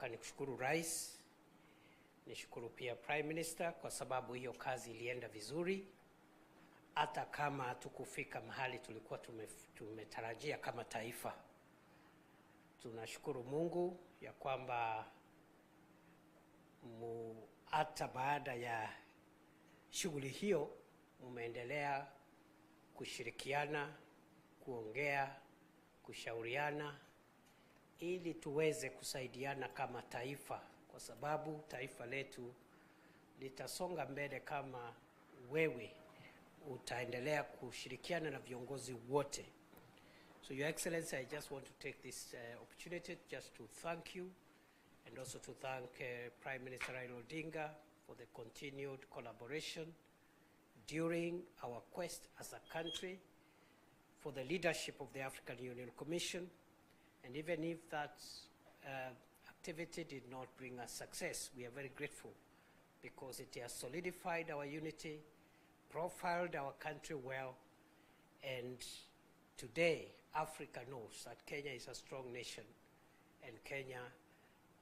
Nataka nikushukuru Rais, nishukuru pia Prime Minister kwa sababu hiyo kazi ilienda vizuri, hata kama hatukufika mahali tulikuwa tumetarajia kama taifa. Tunashukuru Mungu ya kwamba hata baada ya shughuli hiyo umeendelea kushirikiana, kuongea, kushauriana ili tuweze kusaidiana kama taifa, kwa sababu taifa letu litasonga mbele kama wewe utaendelea kushirikiana na viongozi wote. So Your Excellency, I just want to take this opportunity just to thank you and also to thank Prime Minister Raila Odinga for the continued collaboration during our quest as a country, for the leadership of the African Union Commission, and even if that activity did not bring us success, we are very grateful because it has solidified our unity, profiled our country well, and today Africa knows that Kenya is a strong nation and Kenya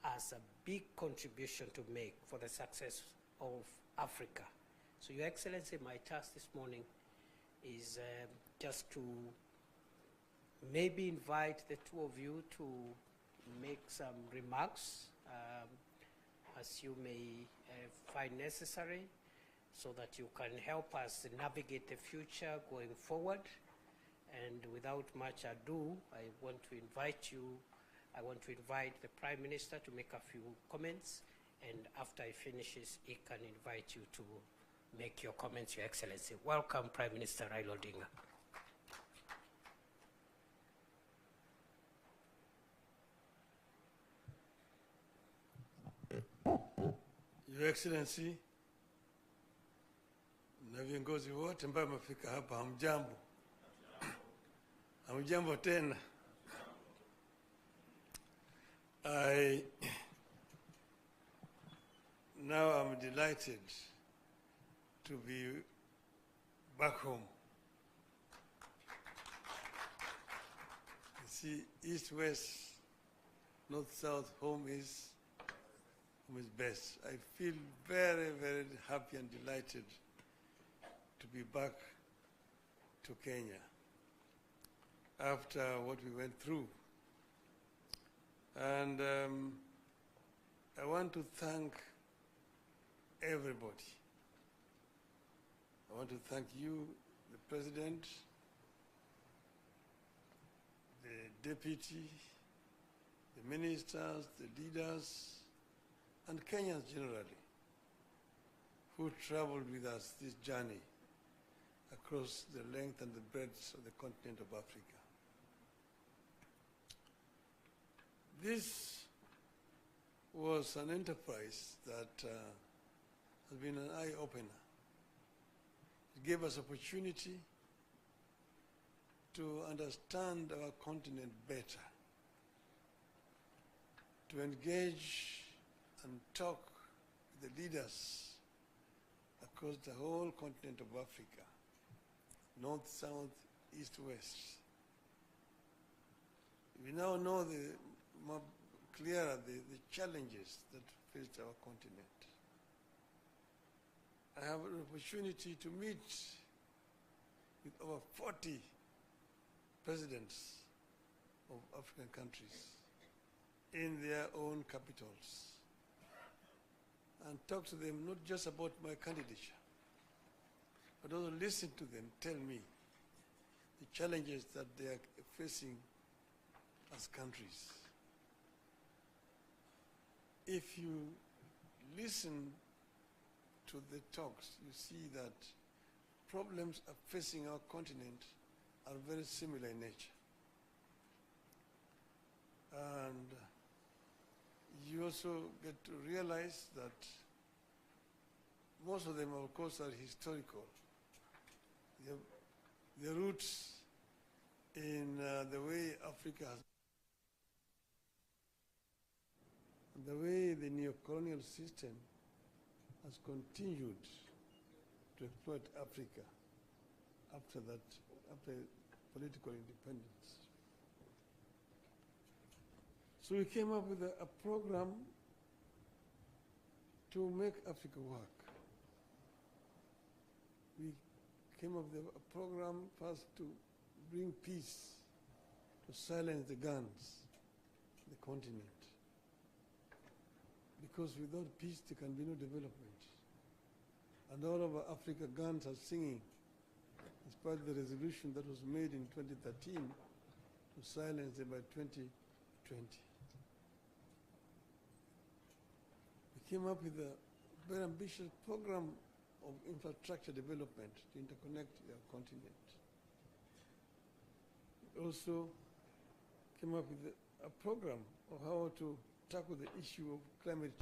has a big contribution to make for the success of Africa. So Your Excellency, my task this morning is just to maybe invite the two of you to make some remarks as you may find necessary, so that you can help us navigate the future going forward. And without much ado, I want to invite the Prime Minister to make a few comments, and after he finishes, he can invite you to make your comments, Your Excellency. Welcome, Prime Minister Raila Odinga. Your Excellency, na viongozi wote ambao wamefika hapa, hamjambo. Hamjambo tena. Now I'm delighted to be back home. You see, east, west, north, south, home is best. I feel very, very happy and delighted to be back to Kenya after what we went through. And I want to thank everybody. I want to thank you, the President, the Deputy, the Ministers, the leaders, and Kenyans generally, who traveled with us this journey across the length and the breadth of the continent of Africa. This was an enterprise that has been an eye-opener. It gave us opportunity to understand our continent better, to engage and talk with the leaders across the whole continent of Africa, north, south, east, west. We now know more clearer the challenges that faced our continent. I have an opportunity to meet with over 40 presidents of African countries in their own capitals, and talk to them not just about my candidature, but also listen to them tell me the challenges that they are facing as countries. If you listen to the talks, you see that problems facing our continent are very similar in nature. And you also get to realize that most of them, of course, are historical. The roots in the way Africa has, the way the neo-colonial system has continued to exploit Africa after political independence. So we came up with a program to make Africa work. We came up with a program first to bring peace, to silence the guns in the continent. Because without peace there can be no development. And all over Africa guns are singing as part of the resolution that was made in 2013 to silence them by 2020. We came up with a very ambitious program of infrastructure development to interconnect our continent. We also came up with a program of how to tackle the issue of climate change.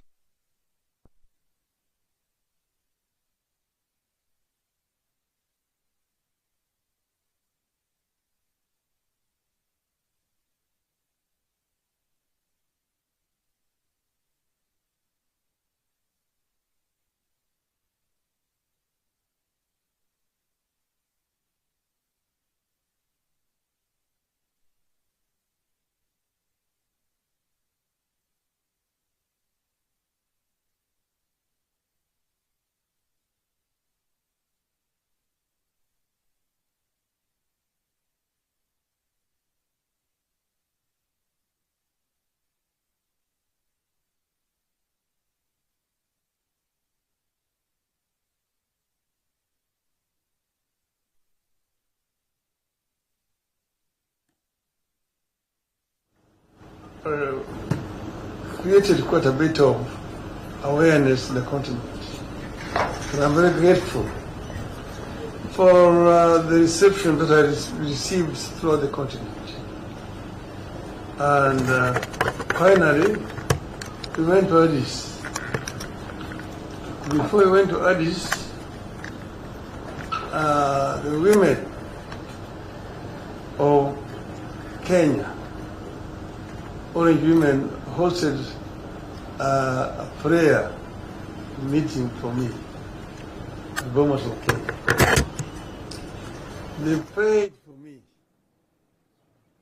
Created quite a bit of awareness in the continent. And I'm very grateful for the reception that I received throughout the continent. And finally, we went to Addis. Before we went to Addis, the women of Kenya, Orange women, hosted a prayer meeting for me in Bomas of Kenya. They prayed for me,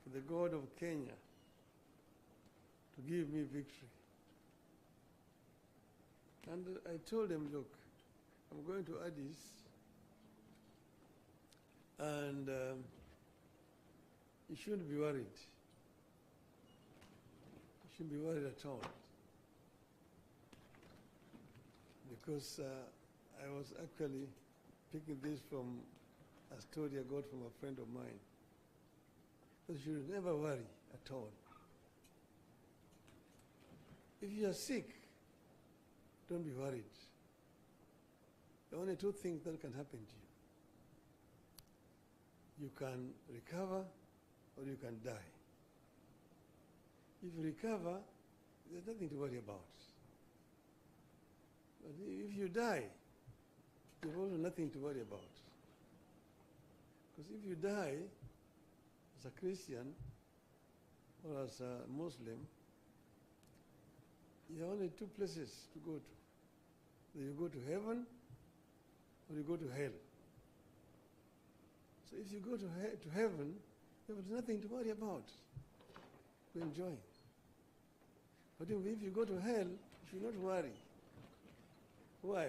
for the God of Kenya to give me victory. And I told them, look, I'm going to Addis, and you shouldn't be worried. You shouldn't be worried at all. Because I was actually picking this from a story I got from a friend of mine. But you should never worry at all. If you are sick, don't be worried. There are only two things that can happen to you. You can recover or you can die. If you recover, there's nothing to worry about. But if you die, there's also nothing to worry about. Because if you die as a Christian or as a Muslim, you have only two places to go to. Either you go to heaven or you go to hell. So if you go to heaven, there is nothing to worry about. You enjoy. But if you go to hell, you should not worry. Why?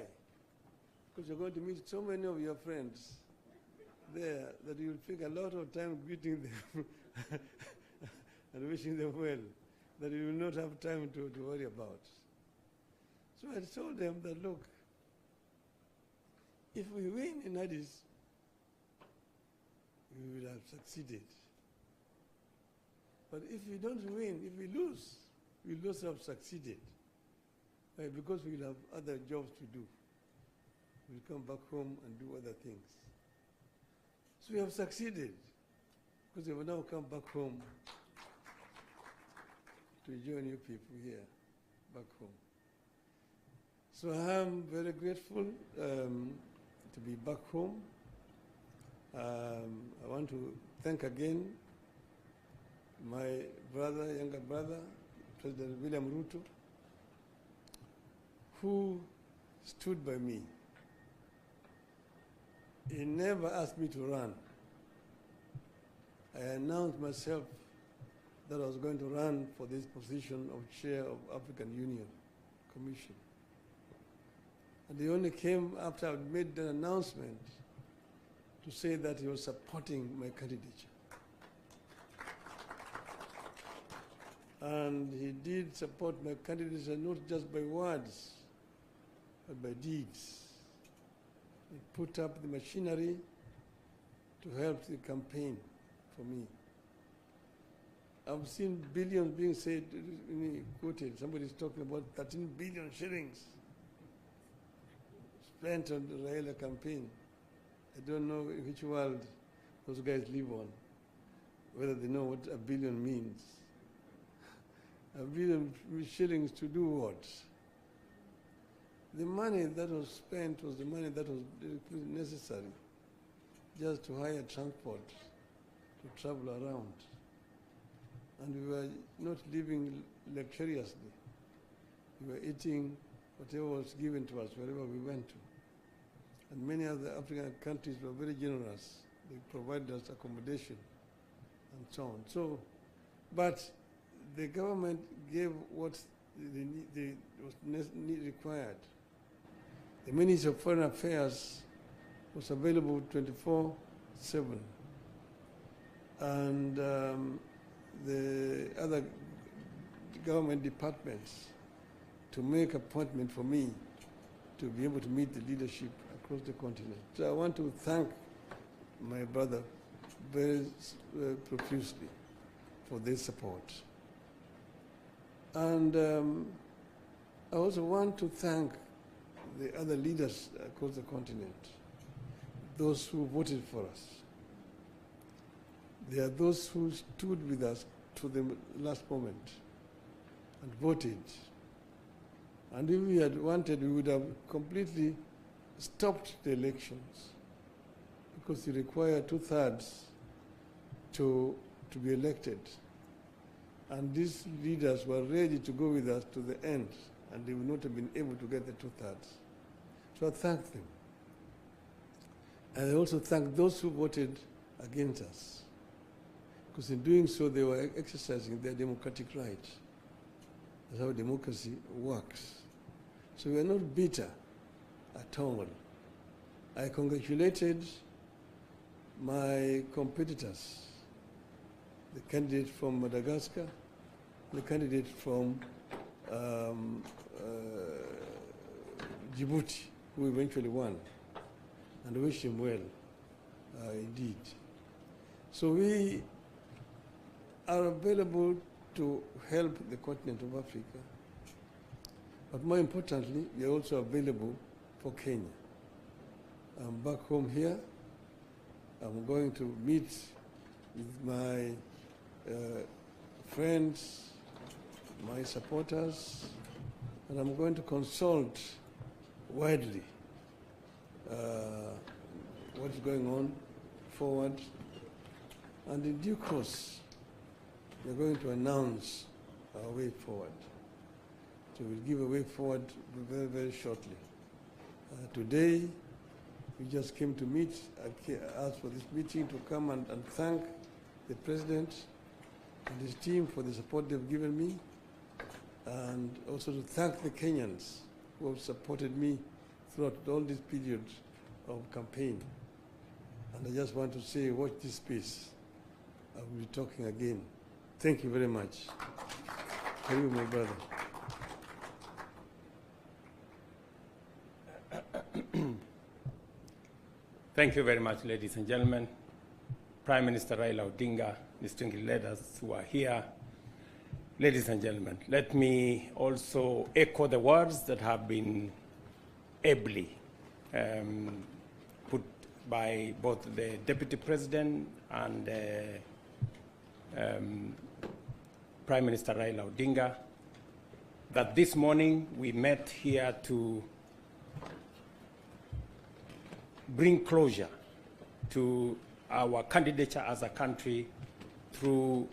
Because you're going to meet so many of your friends there that you'll take a lot of time greeting them and wishing them well, that you will not have time to worry about. So I told them that, look, if we win in Addis, we will have succeeded. But if we don't win, if we lose, we will also have succeeded. Why? Because we will have other jobs to do. We'll come back home and do other things. So we have succeeded because we will now come back home to join you people here, back home. So I am very grateful to be back home. I want to thank again my brother, younger brother, President William Ruto, who stood by me. He never asked me to run. I announced myself that I was going to run for this position of chair of African Union Commission. And he only came after I made an announcement to say that he was supporting my candidature. And he did support my candidature not just by words, but by deeds. He put up the machinery to help the campaign for me. I've seen billions being said, quoted. Somebody's talking about 13 billion shillings spent on the Raila campaign. I don't know in which world those guys live on, whether they know what a billion means. A billion shillings to do what? The money that was spent was the money that was necessary just to hire transport to travel around. And we were not living luxuriously. We were eating whatever was given to us wherever we went to. And many other African countries were very generous. They provided us accommodation and so on. So, but the government gave what was required. The Ministry of Foreign Affairs was available 24/7. And the other government departments to make appointment for me to be able to meet the leadership across the continent. So I want to thank my brother very profusely for their support. And I also want to thank the other leaders across the continent, those who voted for us. There are those who stood with us to the last moment and voted. And if we had wanted, we would have completely stopped the elections because you require 2/3 to be elected. And these leaders were ready to go with us to the end, and they would not have been able to get the 2/3. So I thank them. And I also thank those who voted against us, because in doing so, they were exercising their democratic right. That's how democracy works. So we are not bitter at all. I congratulated my competitors, the candidate from Madagascar, the candidate from Djibouti, who eventually won, and wish him well, indeed. So we are available to help the continent of Africa, but more importantly, we are also available for Kenya. I'm back home here. I'm going to meet with my friends, my supporters, and I'm going to consult widely what's going on forward. And in due course, we're going to announce our way forward. So we'll give a way forward very, very shortly. Today, we just came to meet, asked for this meeting to come and thank the President and his team for the support they've given me, and also to thank the Kenyans who have supported me throughout all this period of campaign. And I just want to say, watch this space. I will be talking again. Thank you very much. Thank you, my brother. Thank you very much, ladies and gentlemen. Prime Minister Raila Odinga, distinguished leaders who are here, ladies and gentlemen, let me also echo the words that have been ably put by both the Deputy President and Prime Minister Raila Odinga, that this morning we met here to bring closure to our candidature as a country through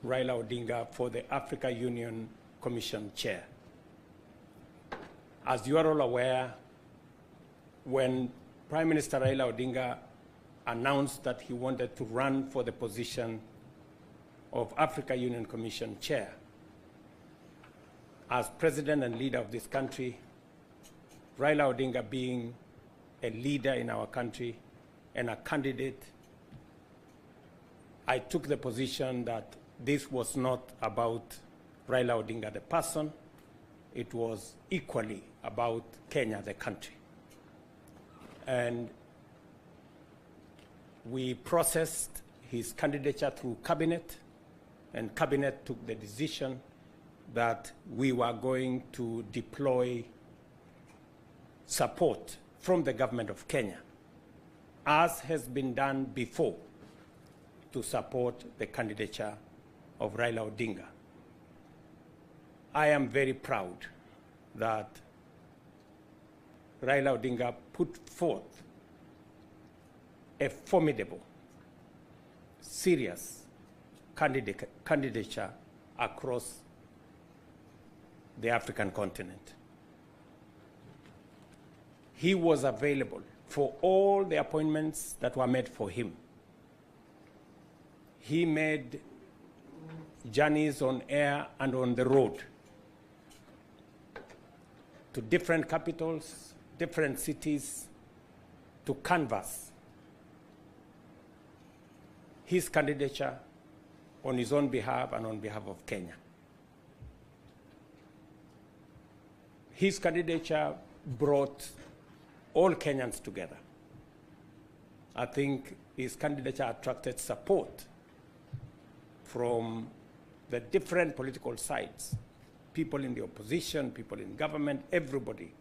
Raila Odinga for the Africa Union Commission Chair. As you are all aware, when Prime Minister Raila Odinga announced that he wanted to run for the position of Africa Union Commission chair, as president and leader of this country, Raila Odinga being a leader in our country and a candidate, I took the position that this was not about Raila Odinga the person, it was equally about Kenya the country. And we processed his candidature through cabinet, and cabinet took the decision that we were going to deploy support from the government of Kenya, as has been done before, to support the candidature of Raila Odinga. I am very proud that Raila Odinga put forth a formidable, serious candidature across the African continent. He was available for all the appointments that were made for him. He made journeys on air and on the road to different capitals, different cities, to canvass his candidature on his own behalf and on behalf of Kenya. His candidature brought all Kenyans together. I think his candidature attracted support from the different political sides, people in the opposition, people in government, everybody.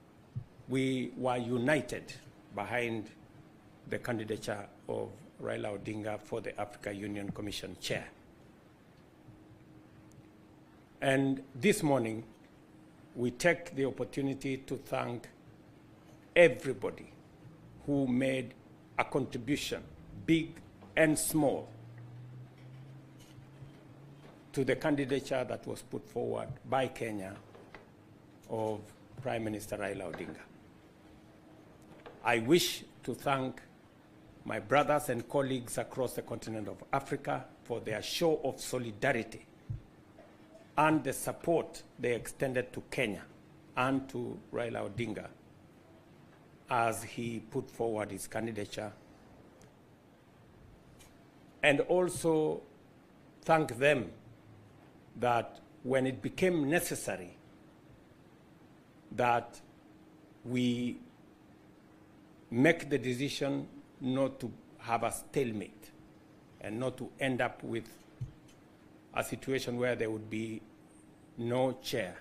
We were united behind the candidature of Raila Odinga for the Africa Union Commission chair. And this morning, we take the opportunity to thank everybody who made a contribution, big and small, to the candidature that was put forward by Kenya of Prime Minister Raila Odinga. I wish to thank my brothers and colleagues across the continent of Africa for their show of solidarity and the support they extended to Kenya and to Raila Odinga as he put forward his candidature. And also thank them that when it became necessary that we make the decision not to have a stalemate and not to end up with a situation where there would be no chair,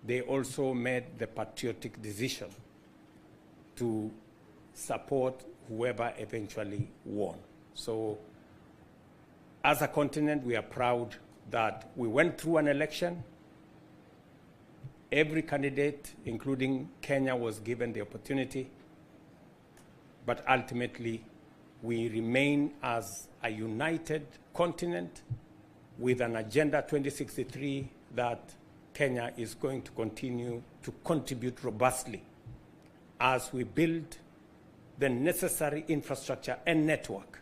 they also made the patriotic decision to support whoever eventually won. So as a continent, we are proud that we went through an election. Every candidate, including Kenya, was given the opportunity, but ultimately we remain as a united continent with an Agenda 2063 that Kenya is going to continue to contribute robustly as we build the necessary infrastructure and network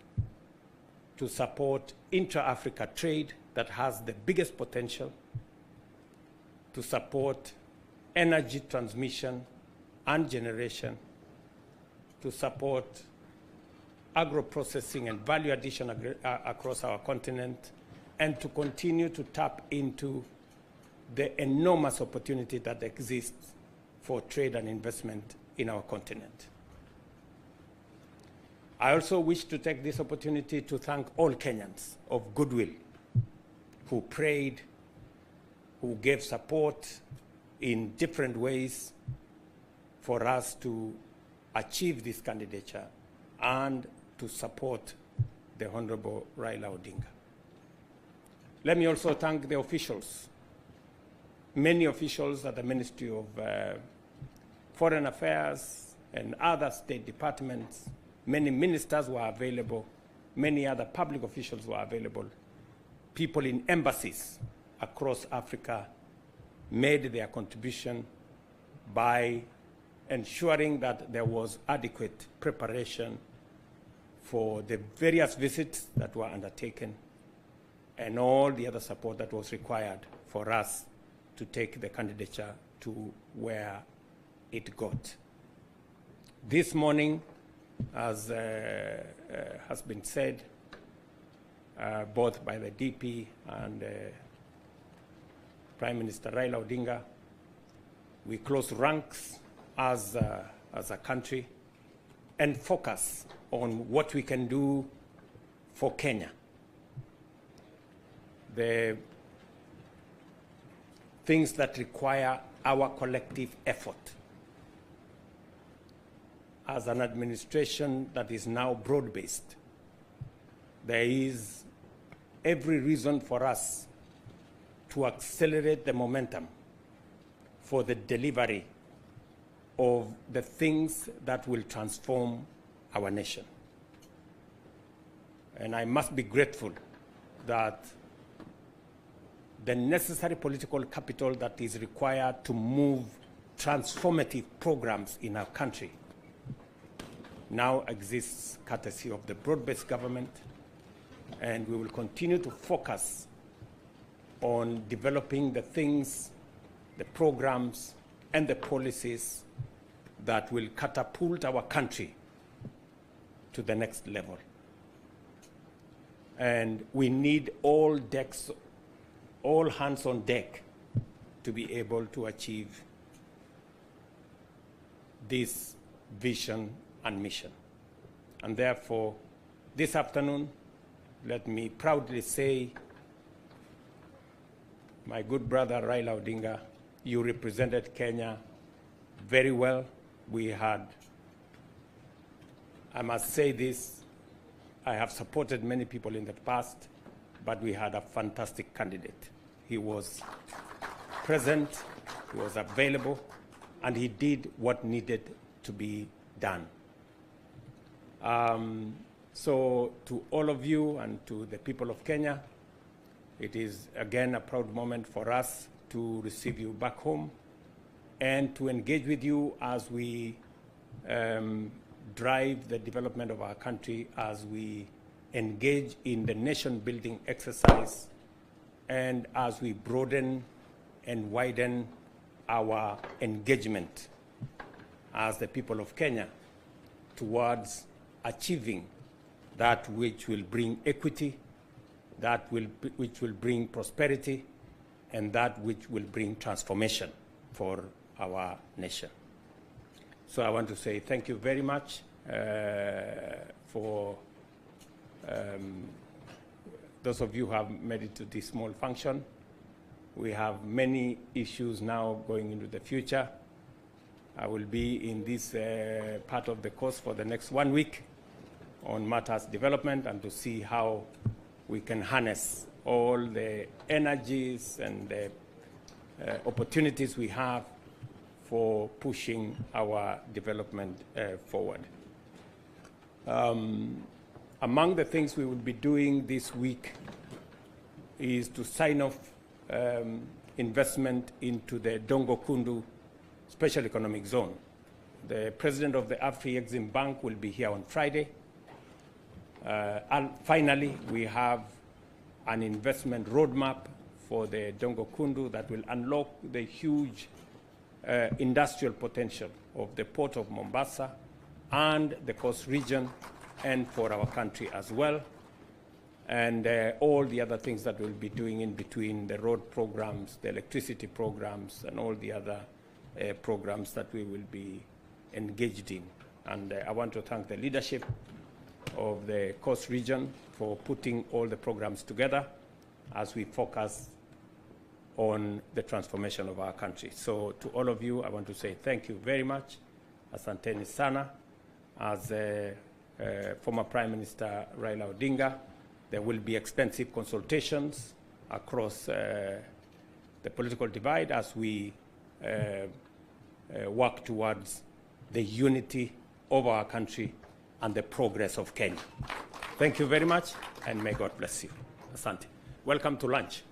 to support intra-Africa trade that has the biggest potential, to support energy transmission and generation, to support agro-processing and value addition across our continent, and to continue to tap into the enormous opportunity that exists for trade and investment in our continent. I also wish to take this opportunity to thank all Kenyans of goodwill who prayed, who gave support in different ways for us to achieve this candidature and to support the Honorable Raila Odinga. Let me also thank the officials, many officials at the Ministry of Foreign Affairs and other state departments. Many ministers were available, many other public officials were available. People in embassies across Africa made their contribution by ensuring that there was adequate preparation for the various visits that were undertaken and all the other support that was required for us to take the candidature to where it got. This morning, as has been said, both by the DP and Prime Minister Raila Odinga, we close ranks as a country and focus on what we can do for Kenya. The things that require our collective effort as an administration that is now broad-based. There is every reason for us to accelerate the momentum for the delivery of the things that will transform our nation. And I must be grateful that the necessary political capital that is required to move transformative programs in our country now exists courtesy of the broad-based government, and we will continue to focus on developing the things, the programs, and the policies that will catapult our country to the next level. And we need all hands on deck to be able to achieve this vision and mission. And therefore, this afternoon, let me proudly say, my good brother Raila Odinga, you represented Kenya very well. We had, I must say this, I have supported many people in the past, but we had a fantastic candidate. He was present, he was available, and he did what needed to be done. So to all of you and to the people of Kenya, it is again a proud moment for us to receive you back home and to engage with you as we drive the development of our country, as we engage in the nation-building exercise, and as we broaden and widen our engagement as the people of Kenya towards achieving that which will bring equity, which will bring prosperity, and that which will bring transformation for our nation. So I want to say thank you very much for those of you who have made it to this small function. We have many issues now going into the future. I will be in this part of the course for the next 1 week on matters development and to see how we can harness all the energies and the opportunities we have for pushing our development forward. Among the things we will be doing this week is to sign off investment into the Dongo Kundu Special Economic Zone. The president of the Afri-Exim Bank will be here on Friday. And finally, we have an investment roadmap for the Dongo Kundu that will unlock the huge industrial potential of the port of Mombasa and the coast region, and for our country as well, and all the other things that we'll be doing in between, the road programs, the electricity programs, and all the other programs that we will be engaged in. And I want to thank the leadership of the coast region for putting all the programs together as we focus on the transformation of our country. So to all of you, I want to say thank you very much. Asanteni sana. As former Prime Minister Raila Odinga, there will be extensive consultations across the political divide as we work towards the unity of our country and the progress of Kenya. Thank you very much, and may God bless you. Asante. Welcome to lunch.